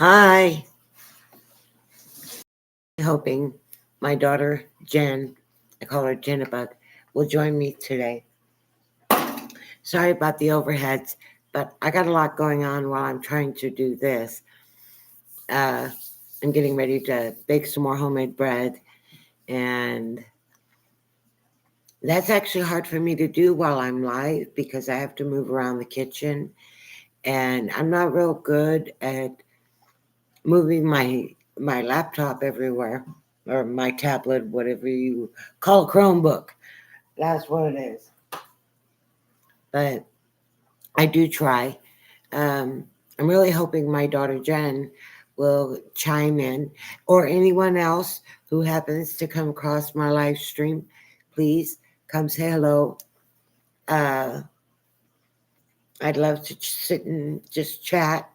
Hi. Hoping my daughter Jen, I call her Jennabug, will join me today. Sorry about the overheads, but I got a lot going on while I'm trying to do this. Uh, I'm getting ready to bake some more homemade bread, and that's actually hard for me to do while I'm live because I have to move around the kitchen, and I'm not real good at moving my laptop everywhere or my tablet, whatever you call a Chromebook. That's what it is. But I do try. Um, I'm really hoping my daughter Jen will chime in, or anyone else who happens to come across my live stream. Please come say hello. Uh, I'd love to sit and just chat.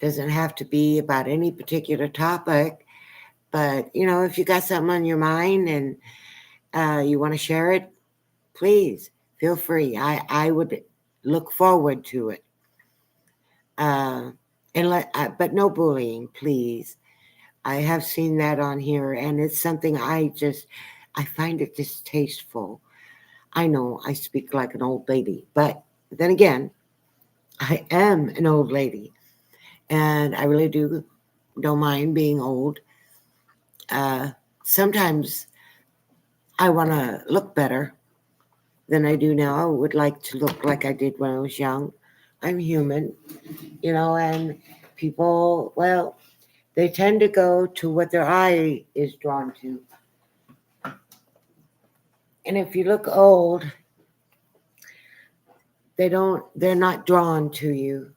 Doesn't have to be about any particular topic, but if you got something on your mind and you want to share it, please feel free. I would look forward to it. Uh, but no bullying, please. I have seen that on here, and it's something I find it distasteful. I know I speak like an old lady, but then again, I am an old lady, and I really don't mind being old. Uh, Sometimes I want to look better than I do now. I would like to look like I did when I was young. I'm human, and people, well, they tend to go to what their eye is drawn to. And if you look old, they're not drawn to you.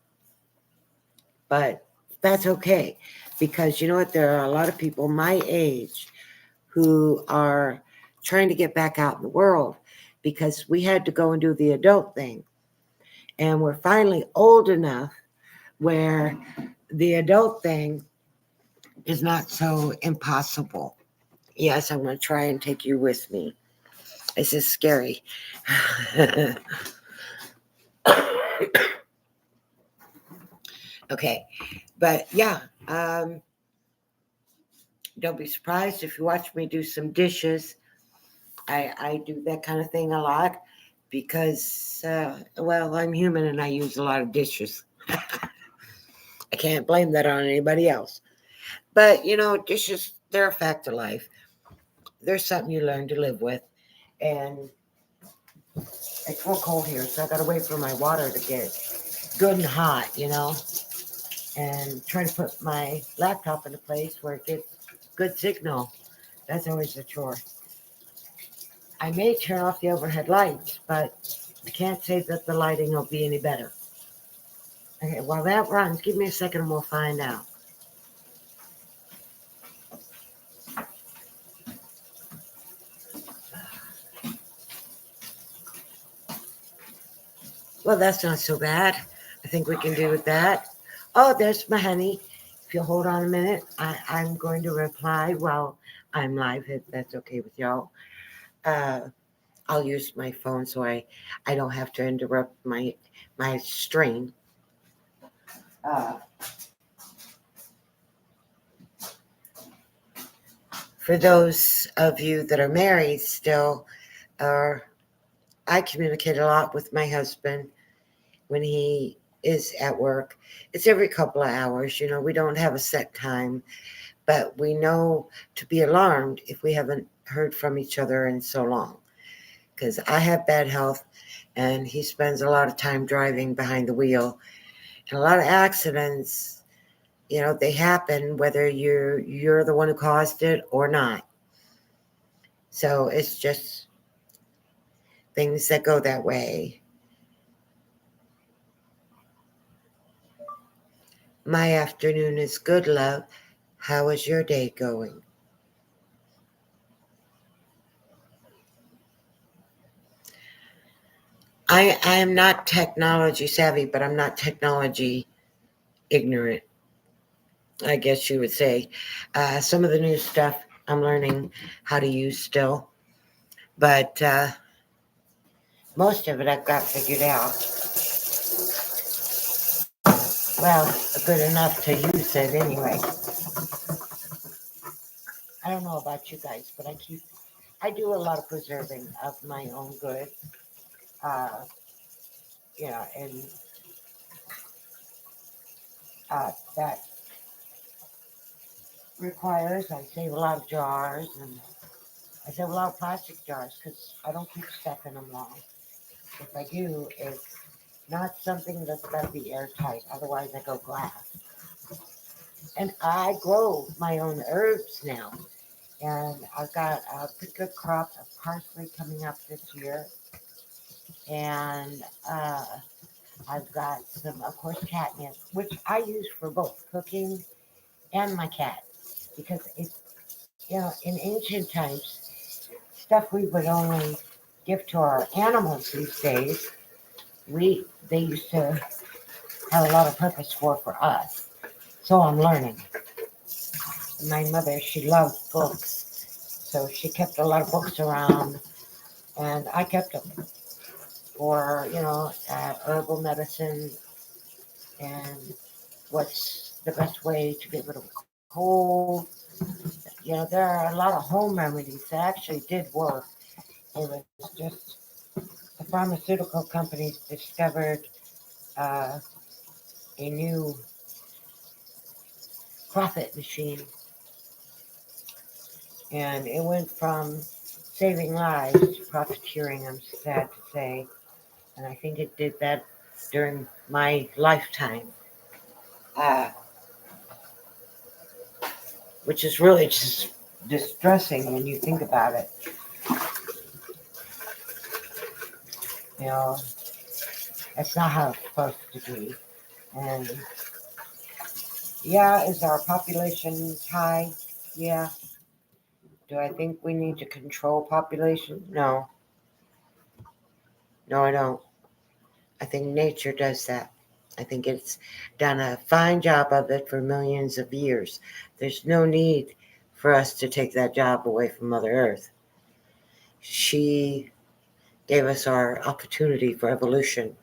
But that's okay because you know what? There are a lot of people my age who are trying to get back out in the world because we had to go and do the adult thing. And we're finally old enough where the adult thing is not so impossible. Yes, I'm going to try and take you with me. This is scary. Okay, but yeah, um, don't be surprised if you watch me do some dishes. I do that kind of thing a lot because, well, I'm human and I use a lot of dishes. I can't blame that on anybody else. But, dishes, they're a fact of life. They're something you learn to live with. And it's real cold here, so I got to wait for my water to get good and hot, and try to put my laptop in a place where it gets good signal. That's always a chore. I may turn off the overhead lights, but I can't say that the lighting will be any better. Okay, while that runs, give me a second and we'll find out. Well, that's not so bad. I think we can do with that. Oh, there's my honey. If you'll hold on a minute, I'm going to reply while I'm live, if that's okay with y'all. Uh, I'll use my phone so I don't have to interrupt my stream. Uh, for those of you that are married still, or I communicate a lot with my husband when he is at work. It's every couple of hours. We don't have a set time, but we know to be alarmed if we haven't heard from each other in so long. Because I have bad health, and he spends a lot of time driving behind the wheel, and a lot of accidents. They happen whether you're the one who caused it or not. So it's just things that go that way. My afternoon is good, love. How is your day going? I am not technology savvy, but I'm not technology ignorant, I guess you would say. Some of the new stuff I'm learning how to use still, but most of it I've got figured out. well, good enough to use it anyway. I don't know about you guys, but I do a lot of preserving of my own good. Uh, and that requires I save a lot of jars and I save a lot of plastic jars because I don't keep stuff in them long. If I do, it's not something that's got to be airtight. Otherwise, I go glass. And I grow my own herbs now. And I've got a pretty good crop of parsley coming up this year. And I've got some, of course, catnip, which I use for both cooking and my cat. Because it's, in ancient times, stuff we would only give to our animals these days, they used to have a lot of purpose for us. So I'm learning. My mother, she loved books, so she kept a lot of books around, and I kept them for herbal medicine and what's the best way to get rid of a cold. There are a lot of home remedies that actually did work. It was just the pharmaceutical companies discovered uh, a new profit machine, and it went from saving lives to profiteering, I'm sad to say. And I think it did that during my lifetime, uh, which is really just distressing when you think about it. You know, that's not how it's supposed to be. And yeah, is our population high? Yeah. Do I think we need to control population? No. No, I don't. I think nature does that. I think it's done a fine job of it for millions of years. There's no need for us to take that job away from Mother Earth. She gave us our opportunity for evolution,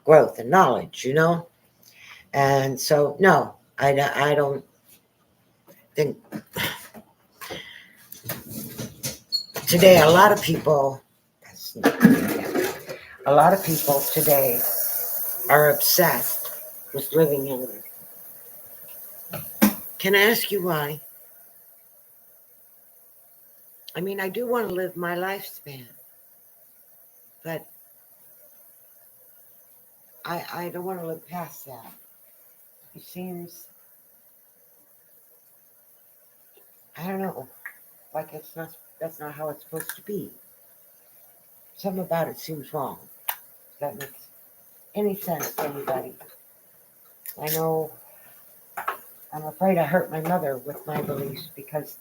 growth, and knowledge. And so, no, I don't think today a lot of people today are obsessed with living younger. Can I ask you why? I mean, I do want to live my lifespan, but I don't want to live past that. It seems, I don't know, like that's not how it's supposed to be. Something about it seems wrong. If that makes any sense to anybody. I know I'm afraid I hurt my mother with my beliefs because,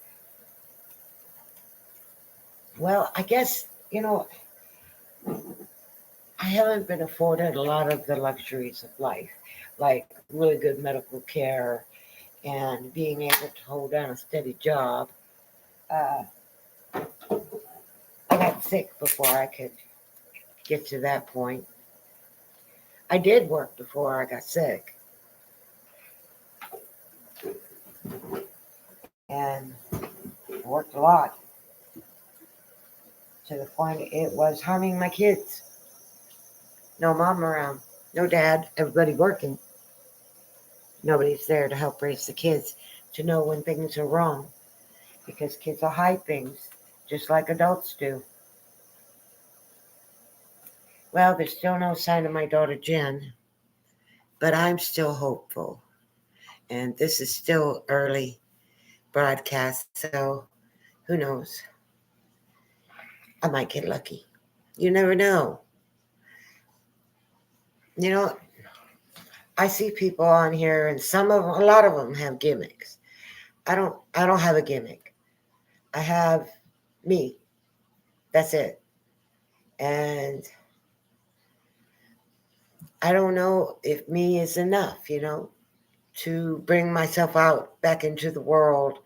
well, I guess, I haven't been afforded a lot of the luxuries of life, like really good medical care and being able to hold down a steady job. Uh, I got sick before I could get to that point. I did work before I got sick, and I worked a lot to the point it was harming my kids. No mom around, no dad, everybody working. Nobody's there to help raise the kids to know when things are wrong because kids will hide things just like adults do. Well, there's still no sign of my daughter Jen, but I'm still hopeful. And this is still early broadcast, so who knows? I might get lucky. You never know. You know, I see people on here, and a lot of them have gimmicks. I don't have a gimmick. I have me. That's it. And I don't know if me is enough, to bring myself out back into the world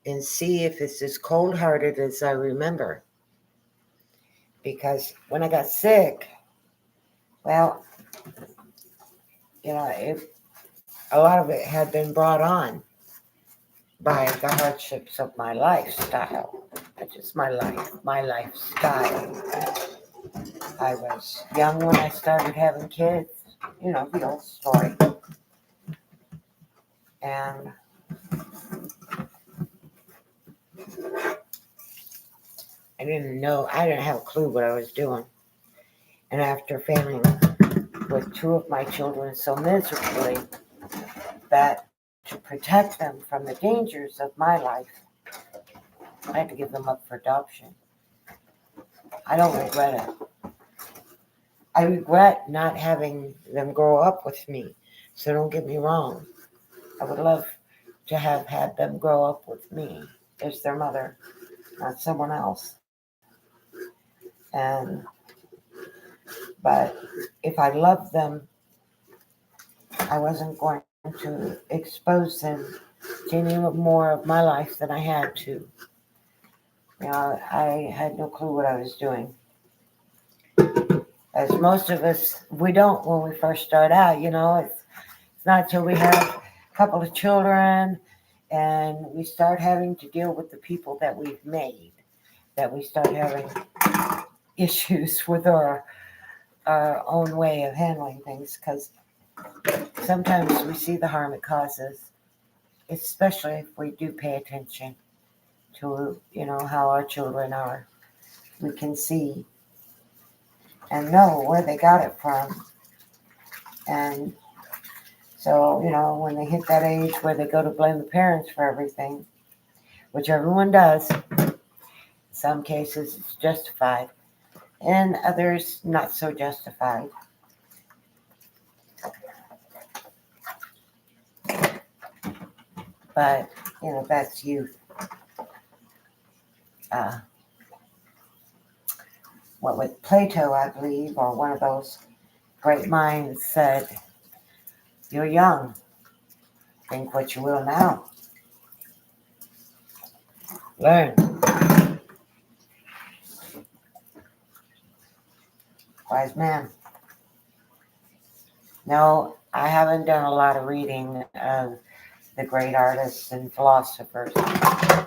and see if it's as cold hearted as I remember. Because when I got sick, well, it a lot of it had been brought on by the hardships of my lifestyle. Not just my life, my lifestyle. I was young when I started having kids, the old story. And I didn't have a clue what I was doing. And after failing with two of my children so miserably, that to protect them from the dangers of my life, I had to give them up for adoption. I don't regret it. I regret not having them grow up with me. So don't get me wrong. I would love to have had them grow up with me as their mother, not someone else. And but if I loved them, I wasn't going to expose them to any more of my life than I had to. I had no clue what I was doing. As most of us, we don't when we first start out, it's not until we have a couple of children and we start having to deal with the people that we've made that we start having issues with our own way of handling things, because sometimes we see the harm it causes, especially if we do pay attention to, how our children are. We can see and know where they got it from. And so, when they hit that age where they go to blame the parents for everything, which everyone does, in some cases it's justified, and others not so justified. But, that's youth. What with Plato, I believe, or one of those great minds said, "You're young, think what you will now. Learn." Wise man. No, I haven't done a lot of reading of the great artists and philosophers,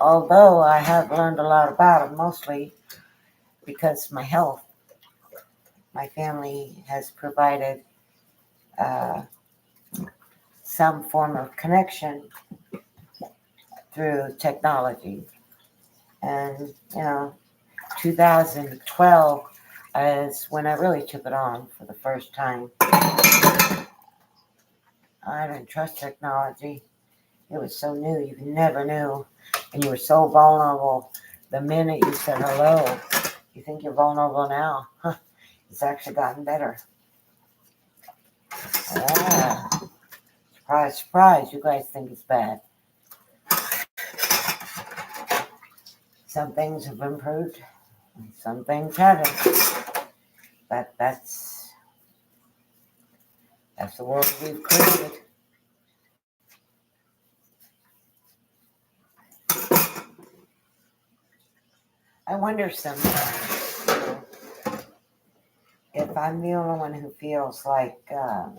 although I have learned a lot about them, mostly because my health. My family has provided some form of connection through technology. And, 2012 is when I really took it on for the first time. I didn't trust technology. It was so new, you never knew. And you were so vulnerable. The minute you said hello, you think you're vulnerable now. Huh, it's actually gotten better. Surprise, surprise, you guys think it's bad. Some things have improved, and some things haven't. But that's the world we've created. I wonder sometimes, if I'm the only one who feels like, how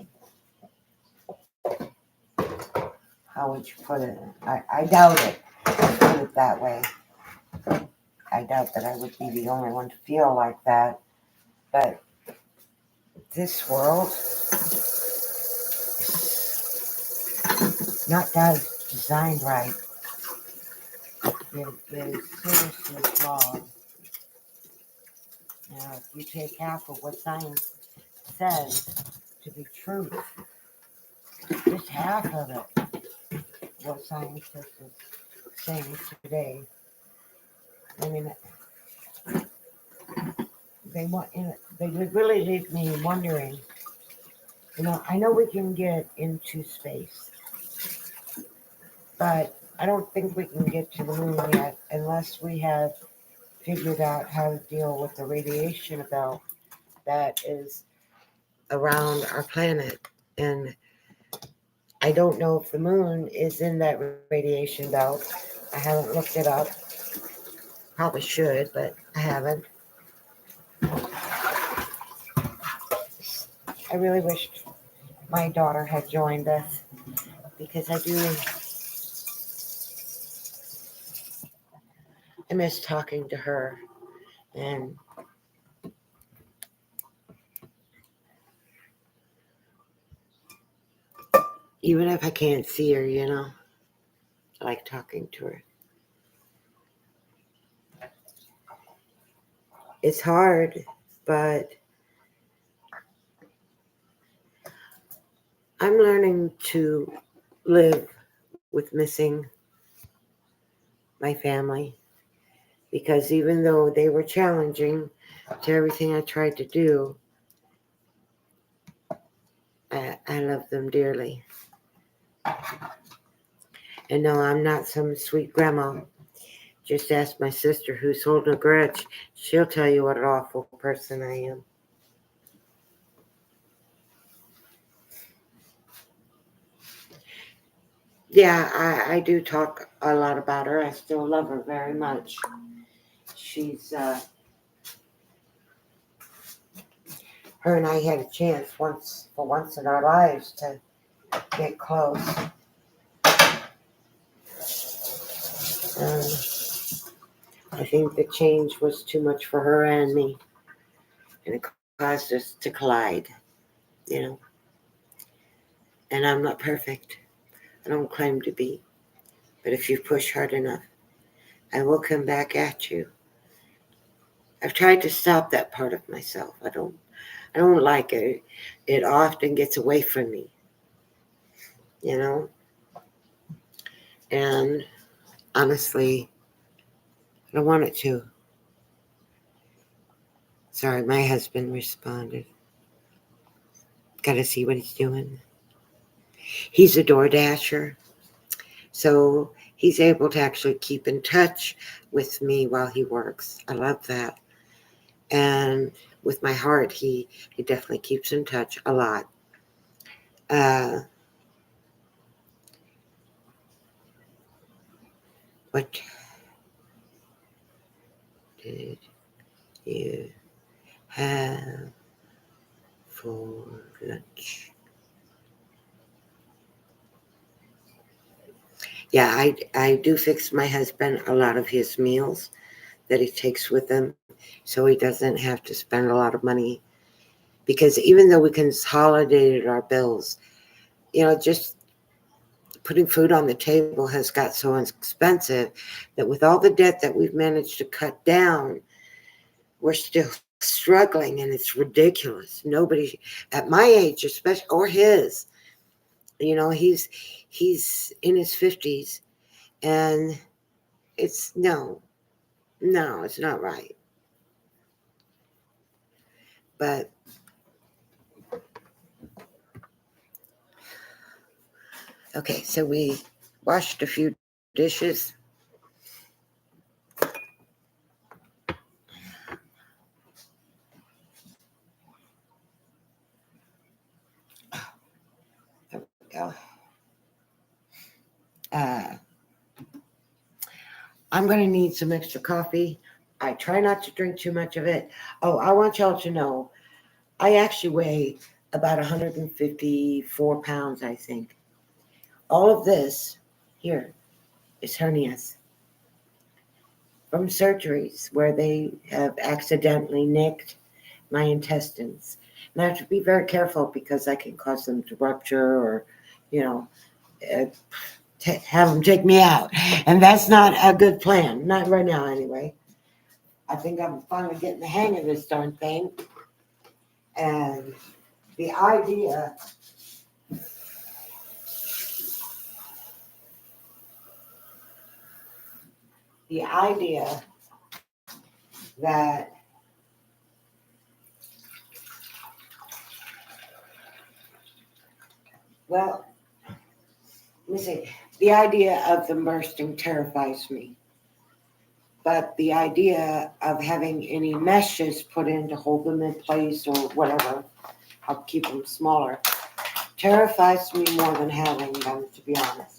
would you put it? I doubt it. Let's put it that way. I doubt that I would be the only one to feel like that. But this world is not designed right. It is seriously flawed. Now, if you take half of what science says to be truth, just half of it, what scientists are saying today, I mean, they would really leave me wondering. I know we can get into space, but I don't think we can get to the moon yet unless we have figured out how to deal with the radiation belt that is around our planet. And I don't know if the moon is in that radiation belt. I haven't looked it up. Probably should, but I haven't. I really wished my daughter had joined us. because I miss talking to her, and even if I can't see her, I like talking to her. It's hard, but I'm learning to live with missing my family, because even though they were challenging to everything I tried to do, I love them dearly. And no, I'm not some sweet grandma. Just ask my sister who's holding a grudge. She'll tell you what an awful person I am. Yeah, I do talk a lot about her. I still love her very much. She's, her and I had a chance for once in our lives to get close. I think the change was too much for her and me, and it caused us to collide, you know. And I'm not perfect. I don't claim to be. But if you push hard enough, I will come back at you. I've tried to stop that part of myself. I don't like it. It often gets away from me, you know? And honestly, I don't want it to. Sorry, my husband responded. Gotta see what he's doing. He's a door dasher, so he's able to actually keep in touch with me while he works. I love that. And with my heart, he definitely keeps in touch a lot. What did you have for lunch? Yeah, I do fix my husband a lot of his meals that he takes with him, so he doesn't have to spend a lot of money. Because even though we consolidated our bills, just putting food on the table has got so expensive that with all the debt that we've managed to cut down, we're still struggling, and it's ridiculous. Nobody at my age, especially, or his, he's in his 50s, and it's no, it's not right. But okay, so we washed a few dishes. There we go. Uh, I'm going to need some extra coffee. I try not to drink too much of it. Oh, I want y'all to know I actually weigh about 154 pounds, I think. All of this here is hernias from surgeries where they have accidentally nicked my intestines. And I have to be very careful because I can cause them to rupture or, you know, uh, have them take me out. And that's not a good plan. Not right now, anyway. I think I'm finally getting the hang of this darn thing. And the idea that, well, let me see. The idea of them bursting terrifies me. But the idea of having any meshes put in to hold them in place or whatever, I'll keep them smaller, terrifies me more than having them, to be honest.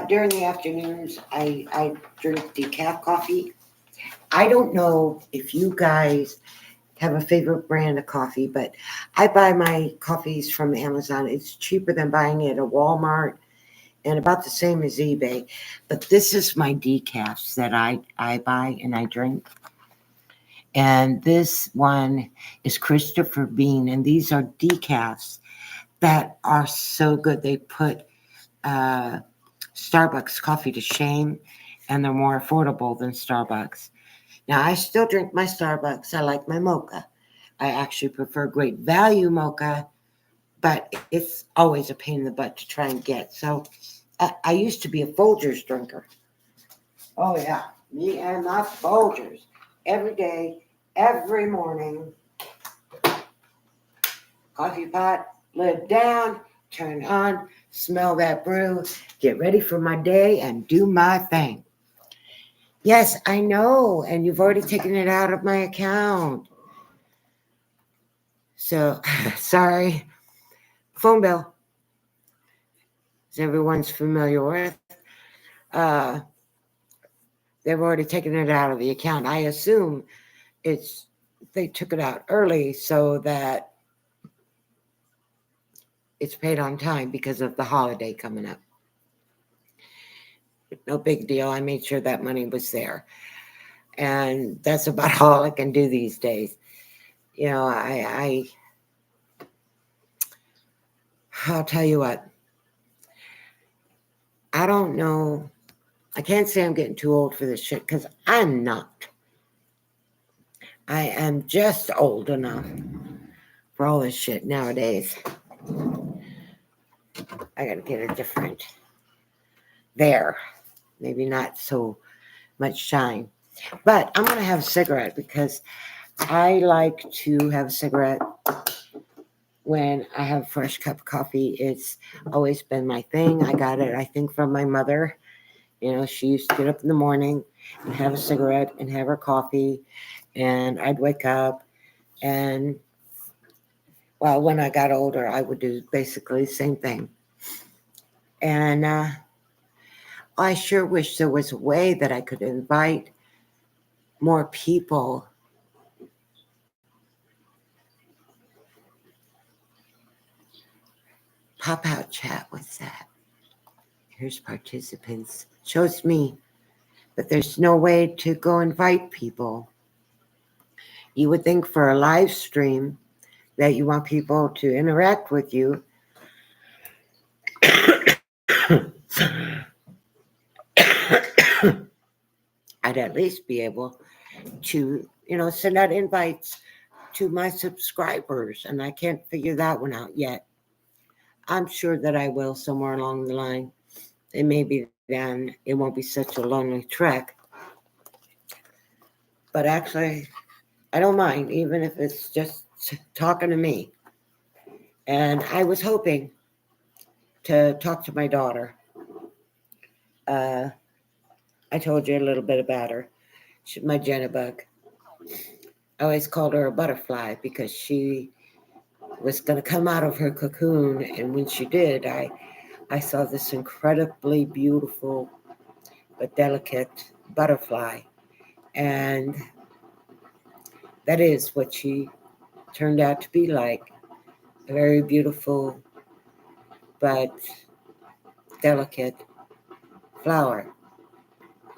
During the afternoons, I drink decaf coffee, I don't know if you guys have a favorite brand of coffee, but I buy my coffees from Amazon. It's cheaper than buying it at Walmart and about the same as eBay. But this is my decaf that I buy and I drink. And this one is Christopher Bean. And these are decaf that are so good. They put uh, Starbucks coffee to shame, and they're more affordable than Starbucks. Now, I still drink my Starbucks. I like my mocha. I actually prefer Great Value mocha, but it's always a pain in the butt to try and get. So I used to be a Folgers drinker. Oh, yeah. Me and my Folgers. Every day, every morning. Coffee pot, lid down, turn on, smell that brew, get ready for my day, and do my thing. Yes, I know, and you've already taken it out of my account. So, sorry. Phone bill, as everyone's familiar with. Uh, they've already taken it out of the account. I assume it's they took it out early so that it's paid on time because of the holiday coming up. No big deal. I made sure that money was there. And that's about all I can do these days. You know, I'll tell you what, I don't know. I can't say I'm getting too old for this shit because I'm not. I am just old enough for all this shit nowadays. I gotta get a different there. Maybe not so much shine. But I'm gonna have a cigarette because I like to have a cigarette when I have a fresh cup of coffee. It's always been my thing. I got it, I think, from my mother. You know, she used to get up in the morning and have a cigarette and have her coffee, and I'd wake up and, well, when I got older, I would do basically the same thing. And I sure wish there was a way that I could invite more people. Pop out chat, what's that? Here's participants. Shows me, but there's no way to go invite people. You would think for a live stream that you want people to interact with you. I'd at least be able to, send out invites to my subscribers, and I can't figure that one out yet. I'm sure that I will somewhere along the line. And maybe then it won't be such a lonely trek. But actually, I don't mind, even if it's just talking to me. And I was hoping to talk to my daughter. Uh, I told you a little bit about her. She's my Jenna bug. I always called her a butterfly because she was going to come out of her cocoon. And when she did, I saw this incredibly beautiful but delicate butterfly. And that is what she turned out to be like, a very beautiful but delicate flower.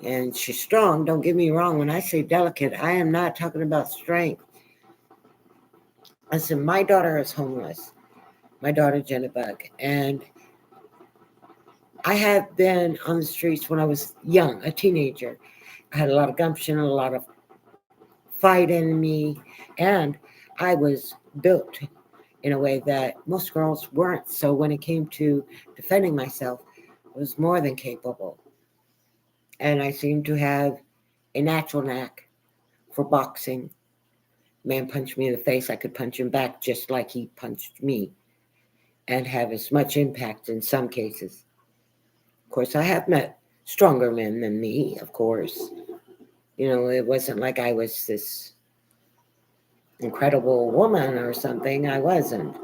And she's strong, don't get me wrong. When I say delicate, I am not talking about strength. Listen, my daughter is homeless, my daughter Jenna Bug. And I have been on the streets when I was young, a teenager. I had a lot of gumption, a lot of fight in me, and I was built in a way that most girls weren't. So when it came to defending myself, I was more than capable. And I seemed to have a natural knack for boxing. Man punched me in the face, I could punch him back just like he punched me and have as much impact in some cases. Of course, I have met stronger men than me, of course. It wasn't like I was this incredible woman or something. I wasn't.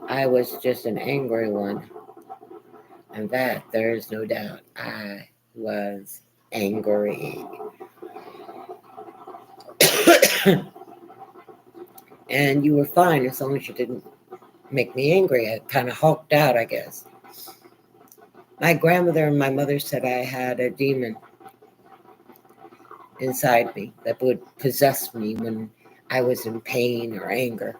I was just an angry one. And that, there is no doubt, I was angry. And you were fine as long as you didn't make me angry. I kind of hulked out, I guess. My grandmother and my mother said I had a demon inside me that would possess me when I was in pain or anger.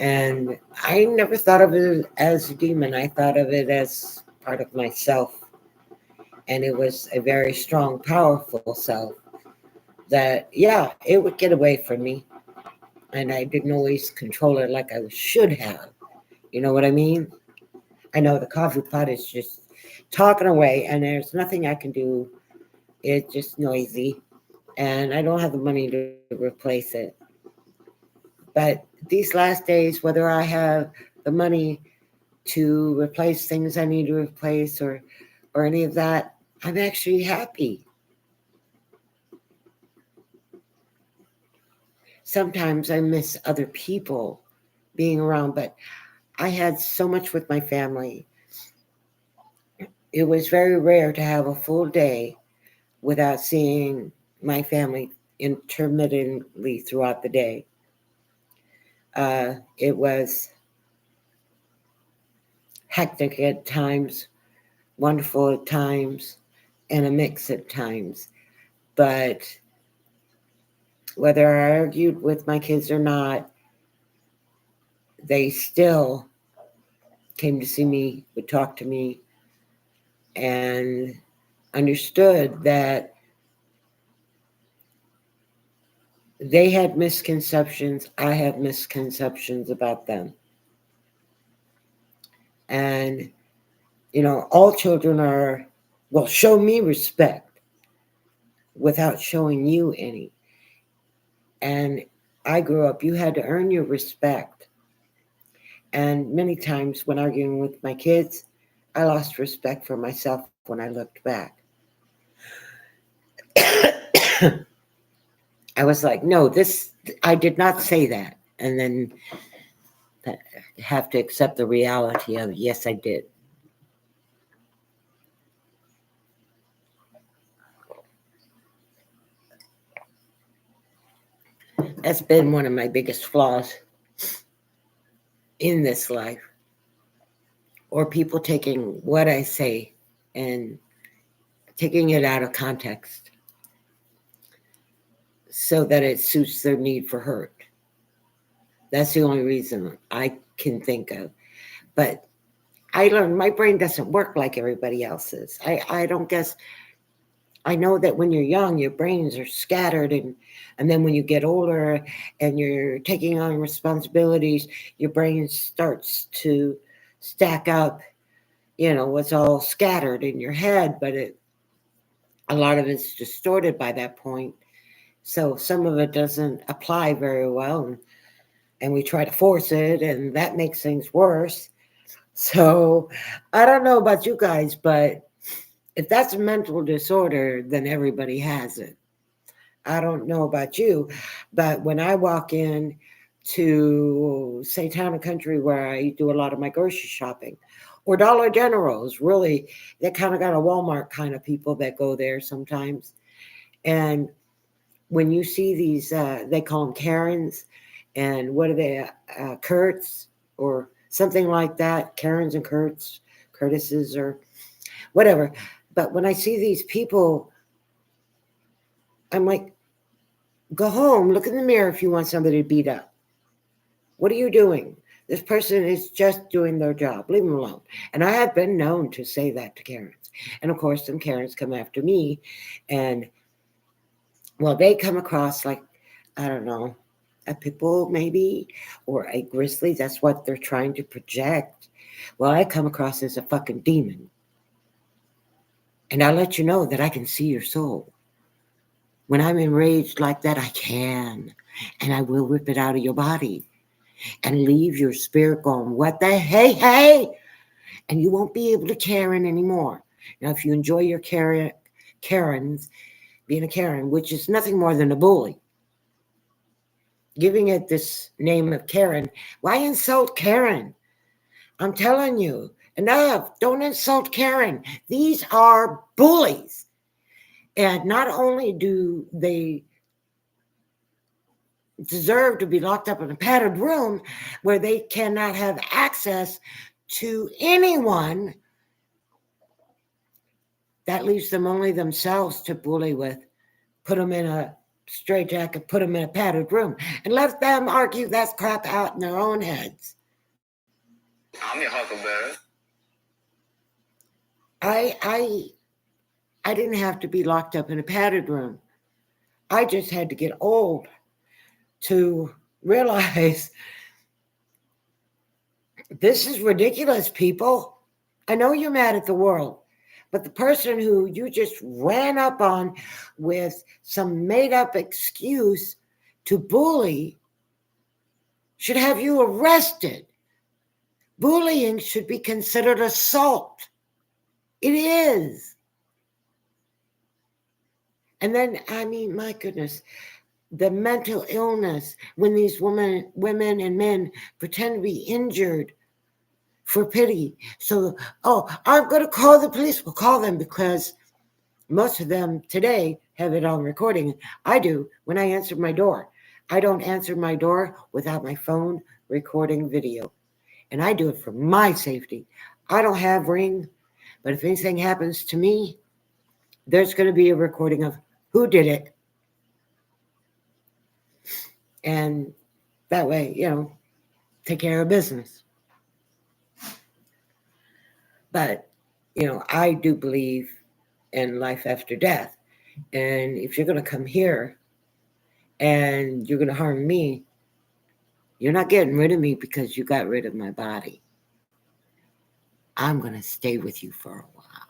And I never thought of it as a demon. I thought of it as part of myself. And it was a very strong, powerful self that, yeah, it would get away from me. And I didn't always control it like I should have. You know what I mean? I know the coffee pot is just talking away, and there's nothing I can do. It's just noisy, and I don't have the money to replace it. But these last days, whether I have the money to replace things I need to replace or any of that, I'm actually happy. Sometimes I miss other people being around, but I had so much with my family. It was very rare to have a full day without seeing my family intermittently throughout the day. It was hectic at times, wonderful at times, and a mix at times. But whether I argued with my kids or not, they still came to see me, would talk to me, and understood that they had misconceptions. I have misconceptions about them. And, all children are, well, show me respect without showing you any. And I grew up, you had to earn your respect. And many times when arguing with my kids, I lost respect for myself when I looked back. I was like, no, I did not say that. And then have to accept the reality of, yes, I did. That's been one of my biggest flaws in this life, or people taking what I say and taking it out of context so that it suits their need for hurt. That's the only reason I can think of. But I learned my brain doesn't work like everybody else's. I don't guess. I know that when you're young, your brains are scattered, and then when you get older and you're taking on responsibilities, your brain starts to stack up. What's all scattered in your head, but a lot of it's distorted by that point. So some of it doesn't apply very well, and we try to force it, and that makes things worse. So I don't know about you guys, but if that's a mental disorder, then everybody has it. I don't know about you, but when I walk in to, say, Town and Country, where I do a lot of my grocery shopping, or Dollar Generals, really, they kind of got a Walmart kind of people that go there sometimes. And when you see these, they call them Karens, and what are they, Kurtz, or something like that, Karens and Curtises, or whatever. But when I see these people, I'm like, go home, look in the mirror if you want somebody to beat up. What are you doing? This person is just doing their job. Leave them alone. And I have been known to say that to Karens. And of course, some Karens come after me. And, well, they come across like, I don't know, a pit bull maybe, or a grizzly. That's what they're trying to project. Well, I come across as a fucking demon. And I let you know that I can see your soul. When I'm enraged like that, I can. And I will rip it out of your body and leave your spirit going, what the hey? And you won't be able to Karen anymore. Now, if you enjoy your Karens, being a Karen, which is nothing more than a bully, giving it this name of Karen, why insult Karen? I'm telling you, enough. Don't insult Karen. These are bullies. And not only do they deserve to be locked up in a padded room where they cannot have access to anyone that leaves them only themselves to bully with, put them in a straitjacket, put them in a padded room, and let them argue that crap out in their own heads. I'm your huckleberry. I didn't have to be locked up in a padded room. I just had to get old to realize this is ridiculous, people. I know you're mad at the world, but the person who you just ran up on with some made up excuse to bully should have you arrested. Bullying should be considered assault. It is. And then, I mean, my goodness, the mental illness when these women and men pretend to be injured for pity. So, oh, I'm going to call the police. We'll call them because most of them today have it on recording. I do when I answer my door. I don't answer my door without my phone recording video. And I do it for my safety. I don't have Ring, but if anything happens to me, there's going to be a recording of who did it. And that way, take care of business. But, I do believe in life after death. And if you're going to come here and you're going to harm me, you're not getting rid of me because you got rid of my body. I'm going to stay with you for a while.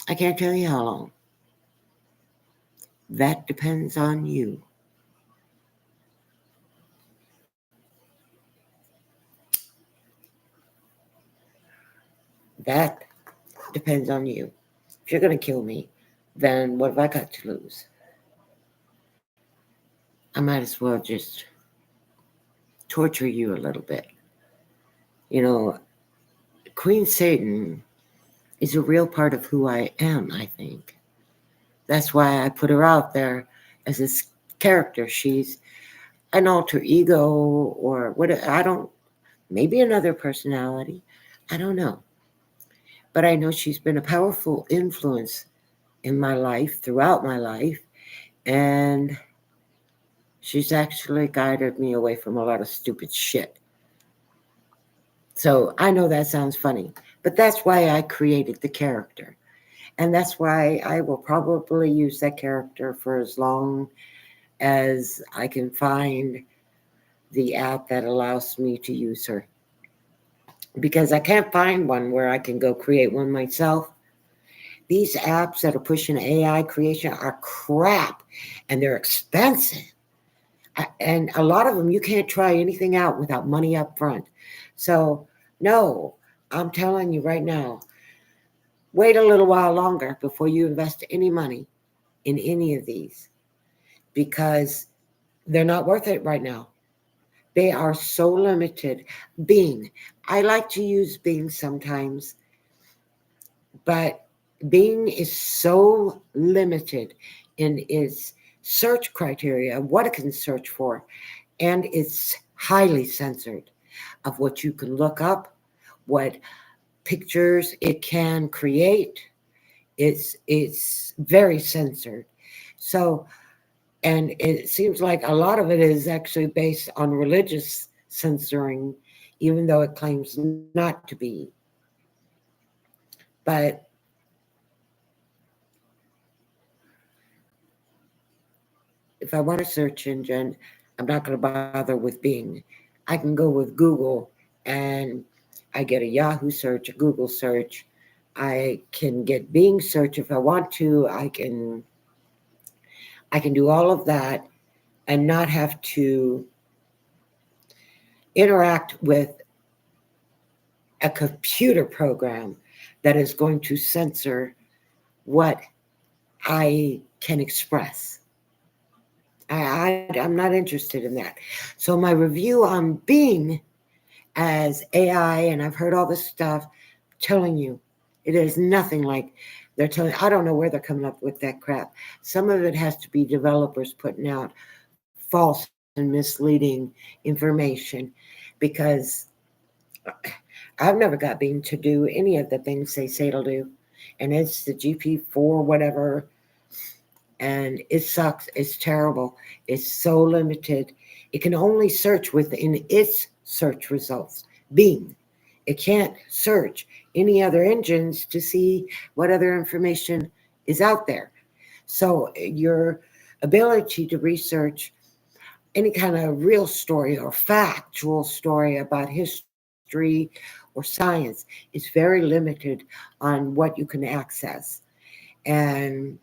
I can't tell you how long. That depends on you. That depends on you. If you're going to kill me, then what have I got to lose? I might as well just torture you a little bit. Queen Satan is a real part of who I am, I think. That's why I put her out there as this character. She's an alter ego or what, maybe another personality. I don't know. But I know she's been a powerful influence in my life, throughout my life, and she's actually guided me away from a lot of stupid shit. So I know that sounds funny, but that's why I created the character. And that's why I will probably use that character for as long as I can find the app that allows me to use her. Because I can't find one where I can go create one myself. These apps that are pushing AI creation are crap and they're expensive. And a lot of them, you can't try anything out without money up front. So, no, I'm telling you right now, wait a little while longer before you invest any money in any of these because they're not worth it right now. They are so limited. Bing. I like to use Bing sometimes, but Bing is so limited in its search criteria, what it can search for, and it's highly censored of what you can look up, what pictures it can create. It's very censored. So, and it seems like a lot of it is actually based on religious censoring, even though it claims not to be. But if I want a search engine, I'm not going to bother with Bing. I can go with Google and I get a Yahoo search, a Google search. I can get Bing search if I want to. I can do all of that and not have to interact with a computer program that is going to censor what I can express. I'm not interested in that. So my review on Bing as AI, and I've heard all this stuff, telling you it is nothing like they're telling. I don't know where they're coming up with that crap. Some of it has to be developers putting out false and misleading information because I've never got Bing to do any of the things they say it'll do. And it's the GP4, whatever, and it sucks. It's terrible. It's so limited. It can only search within its search results. Bing. It can't search any other engines to see what other information is out there. So your ability to research any kind of real story or factual story about history or science is very limited on what you can access. And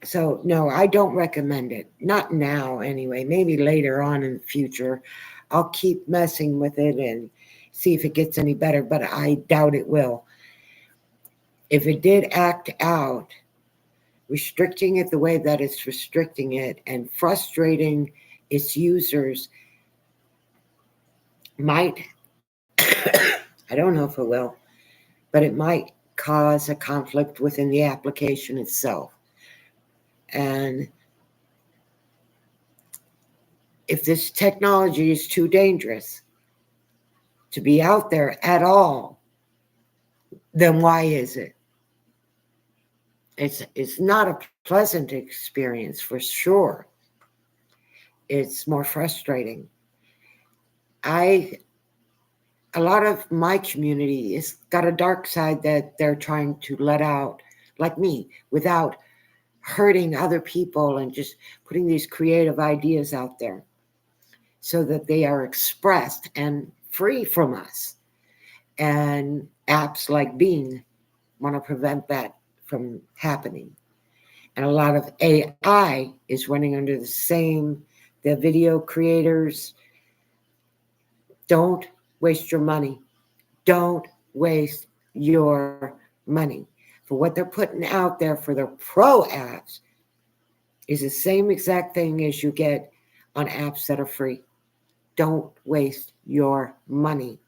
so, no, I don't recommend it. Not now, anyway. Maybe later on in the future. I'll keep messing with it and see if it gets any better, but I doubt it will. If it did act out, restricting it the way that it's restricting it and frustrating its users might, I don't know if it will, but it might cause a conflict within the application itself. And if this technology is too dangerous to be out there at all, then why is it? It's not a pleasant experience for sure. It's more frustrating. I a lot of my community has got a dark side that they're trying to let out, like me, without hurting other people and just putting these creative ideas out there so that they are expressed and free from us. And apps like Bing want to prevent that from happening. And a lot of AI is running under the video creators. Don't waste your money. Don't waste your money. For what they're putting out there for their pro apps is the same exact thing as you get on apps that are free. Don't waste your money.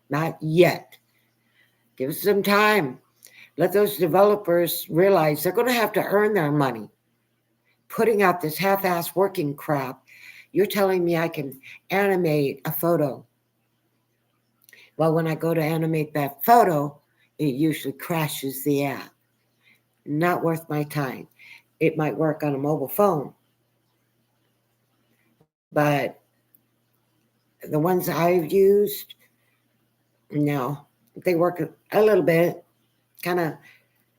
Not yet. Give us some time. Let those developers realize they're going to have to earn their money. Putting out this half-ass working crap, you're telling me I can animate a photo. Well, when I go to animate that photo, it usually crashes the app. Not worth my time. It might work on a mobile phone, but the ones I've used, no, they work a little bit, kind of,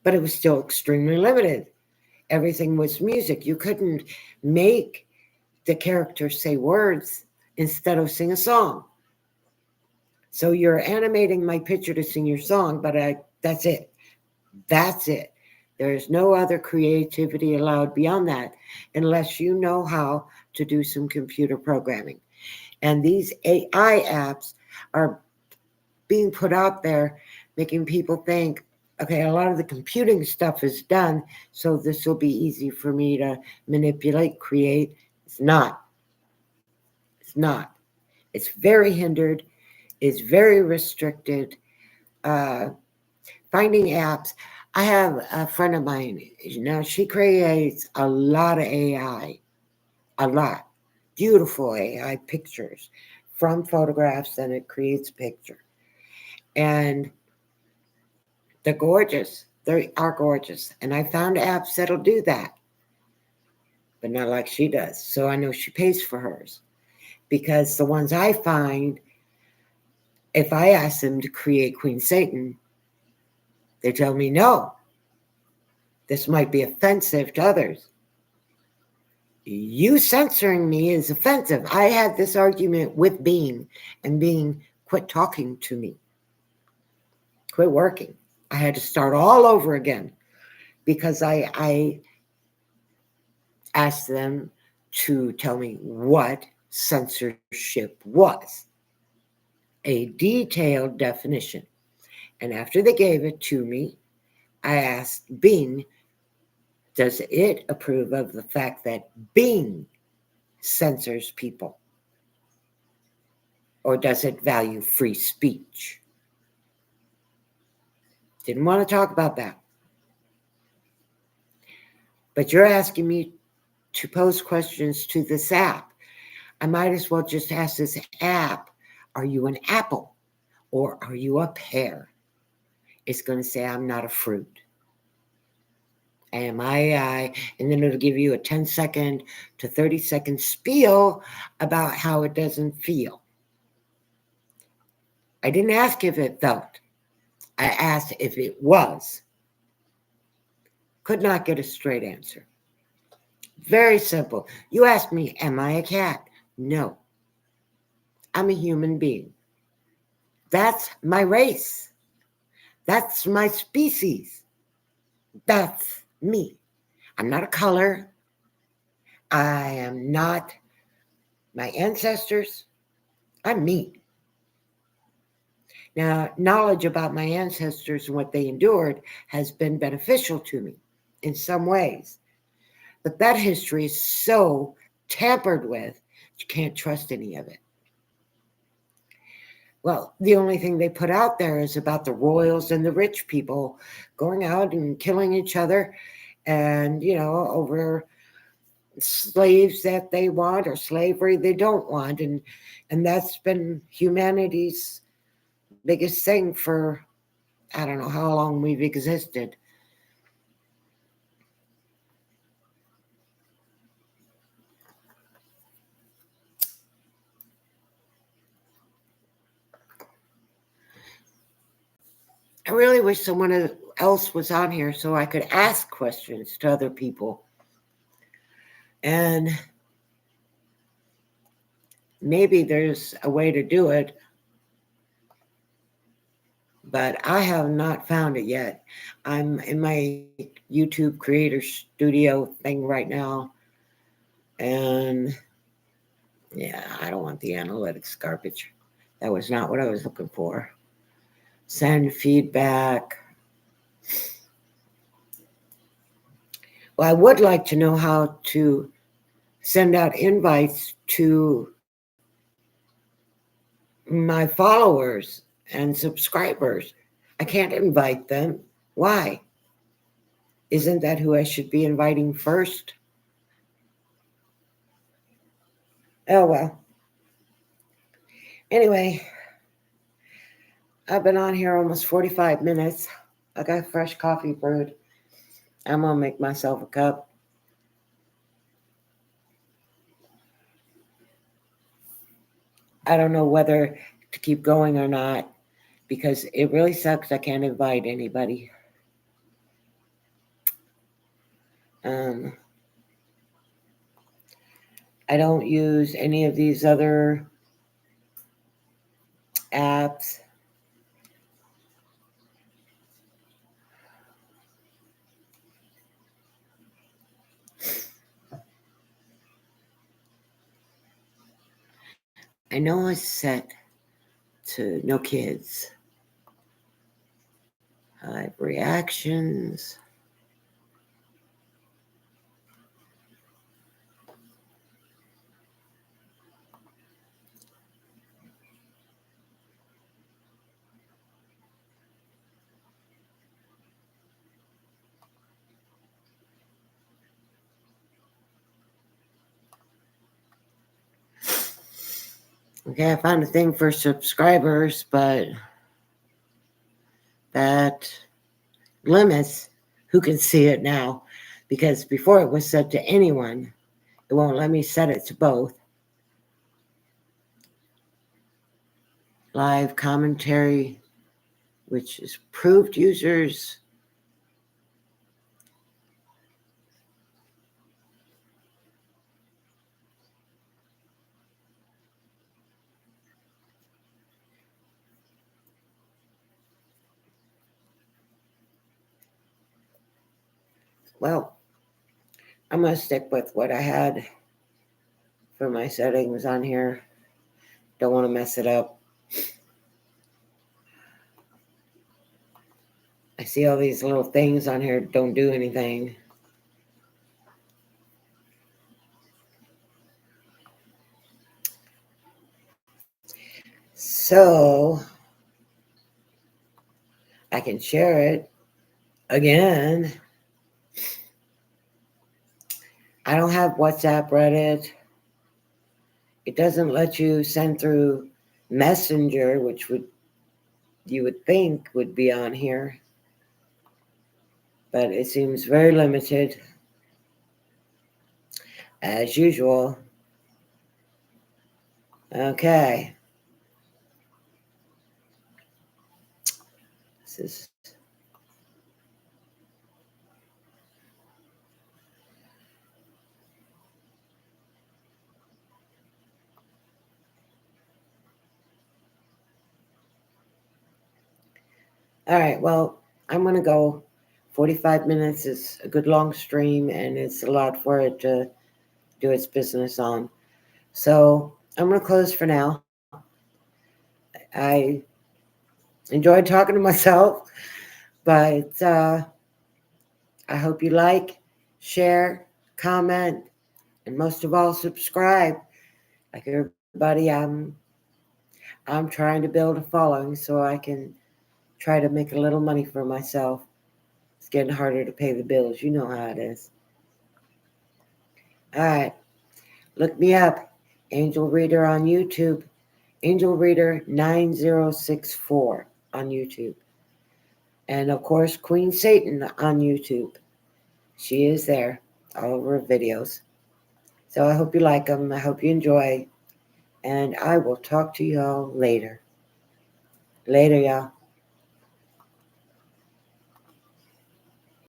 but it was still extremely limited. Everything was music. You couldn't make the characters say words instead of sing a song. So you're animating my picture to sing your song, but that's it. That's it. There is no other creativity allowed beyond that unless you know how to do some computer programming. And these AI apps are being put out there, making people think, okay, a lot of the computing stuff is done, so this will be easy for me to manipulate, create. It's not. It's not. It's very hindered. It's very restricted. Uh, Finding apps. I have a friend of mine. Now she creates a lot of AI, a lot, beautiful AI pictures from photographs, and it creates a picture, and they're gorgeous. They are gorgeous, and I found apps that'll do that, but not like she does. So I know she pays for hers because the ones I find, if I ask them to create Queen Satan, they tell me no. This might be offensive to others. You censoring me is offensive. I had this argument with Being, and Being quit talking to me, quit working. I had to start all over again because I asked them to tell me what censorship was, a detailed definition. And after they gave it to me, I asked Bing, does it approve of the fact that Bing censors people? Or does it value free speech? Didn't want to talk about that. But you're asking me to pose questions to this app. I might as well just ask this app, are you an apple or are you a pear? It's going to say, I'm not a fruit. Am I? And then it'll give you a 10-second to 30-second spiel about how it doesn't feel. I didn't ask if it felt. I asked if it was. Could not get a straight answer. Very simple. You asked me, am I a cat? No. I'm a human being. That's my race. That's my species. That's me. I'm not a color. I am not my ancestors. I'm me. Now, knowledge about my ancestors and what they endured has been beneficial to me in some ways. But that history is so tampered with, you can't trust any of it. Well, the only thing they put out there is about the royals and the rich people going out and killing each other and, over slaves that they want or slavery they don't want. And that's been humanity's biggest thing for, I don't know how long we've existed. I really wish someone else was on here so I could ask questions to other people. And maybe there's a way to do it, but I have not found it yet. I'm in my YouTube creator studio thing right now. And yeah, I don't want the analytics garbage. That was not what I was looking for. Send feedback. Well, I would like to know how to send out invites to my followers and subscribers. I can't invite them. Why? Isn't that who I should be inviting first? Oh, well. Anyway, I've been on here almost 45 minutes. I got fresh coffee brewed. I'm going to make myself a cup. I don't know whether to keep going or not because it really sucks. I can't invite anybody. I don't use any of these other apps. I know it's set to no kids. Live reactions. Okay, I found a thing for subscribers, but that limits who can see it now, because before it was set to anyone. It won't let me set it to both. Live commentary, which is approved users. Well, I'm going to stick with what I had for my settings on here. Don't want to mess it up. I see all these little things on here don't do anything. So I can share it again. I don't have WhatsApp, Reddit. It doesn't let you send through Messenger, which would you would think would be on here, but it seems very limited as usual. Okay, this is all right. Well, I'm gonna go. 45 minutes is a good long stream, and it's a lot for it to do its business on. So I'm gonna close for now. I enjoyed talking to myself, but I hope you like, share, comment, and most of all, subscribe. Like everybody, I'm trying to build a following so I can try to make a little money for myself. It's getting harder to pay the bills. You know how it is. All right, look me up, Angel Reader on YouTube. Angel Reader 9064 on YouTube. And of course, Queen Satan on YouTube. She is there, all over her videos. So I hope you like them. I hope you enjoy. And I will talk to y'all later. Later, y'all.